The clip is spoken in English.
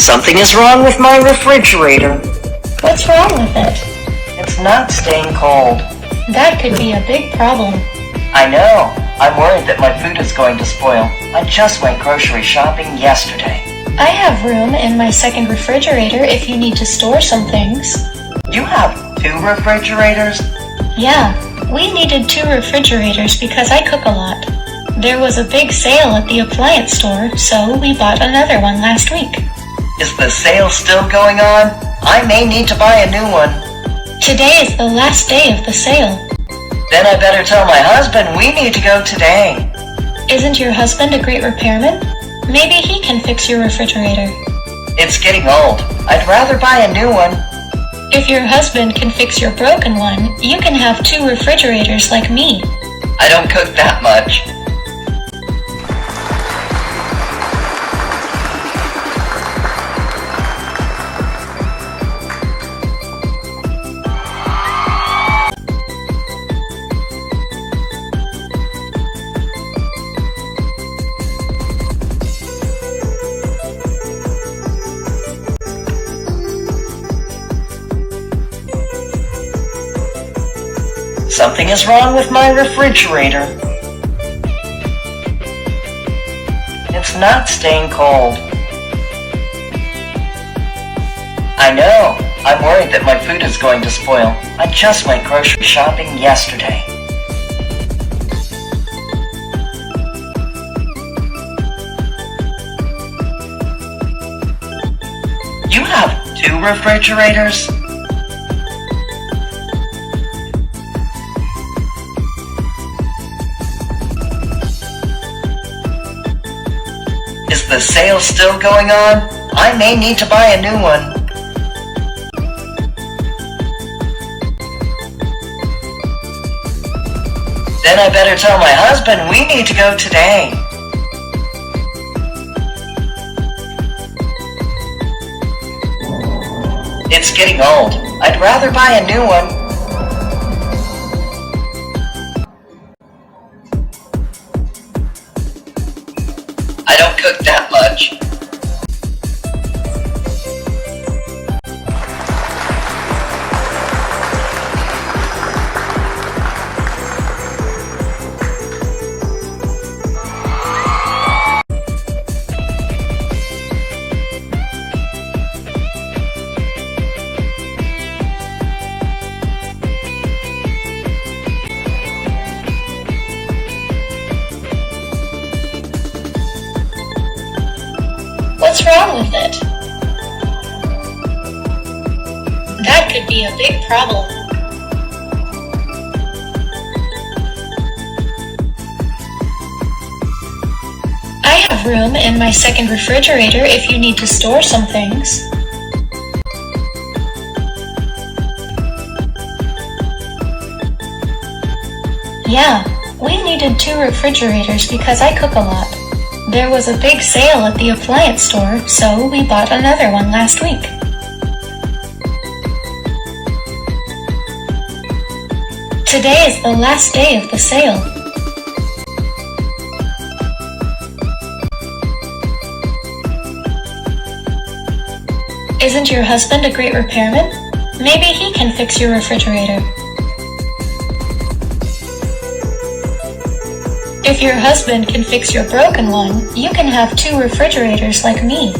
Something is wrong with my refrigerator. What's wrong with it? It's not staying cold. That could be a big problem. I know. I'm worried that my food is going to spoil. I just went grocery shopping yesterday. I have room in my second refrigerator if you need to store some things. You have 2 refrigerators? Yeah, we needed 2 refrigerators because I cook a lot. There was a big sale at the appliance store, so we bought another one last week. Is the sale still going on? I may need to buy a new one. Today is the last day of the sale. Then I better tell my husband we need to go today. Isn't your husband a great repairman? Maybe he can fix your refrigerator. It's getting old. I'd rather buy a new one. If your husband can fix your broken one, you can have 2 refrigerators like me. I don't cook that much. Something is wrong with my refrigerator. It's not staying cold. I know. I'm worried that my food is going to spoil. I just went grocery shopping yesterday. You have 2 refrigerators? Is the sale still going on? I may need to buy a new one. Then I better tell my husband we need to go today. It's getting old. I'd rather buy a new one. I don't cook that much. What's wrong with it? That could be a big problem. I have room in my second refrigerator if you need to store some things. Yeah, we needed 2 refrigerators because I cook a lot. There was a big sale at the appliance store, so we bought another one last week. Today is the last day of the sale. Isn't your husband a great repairman? Maybe he can fix your refrigerator. If your husband can fix your broken one, you can have 2 refrigerators like me.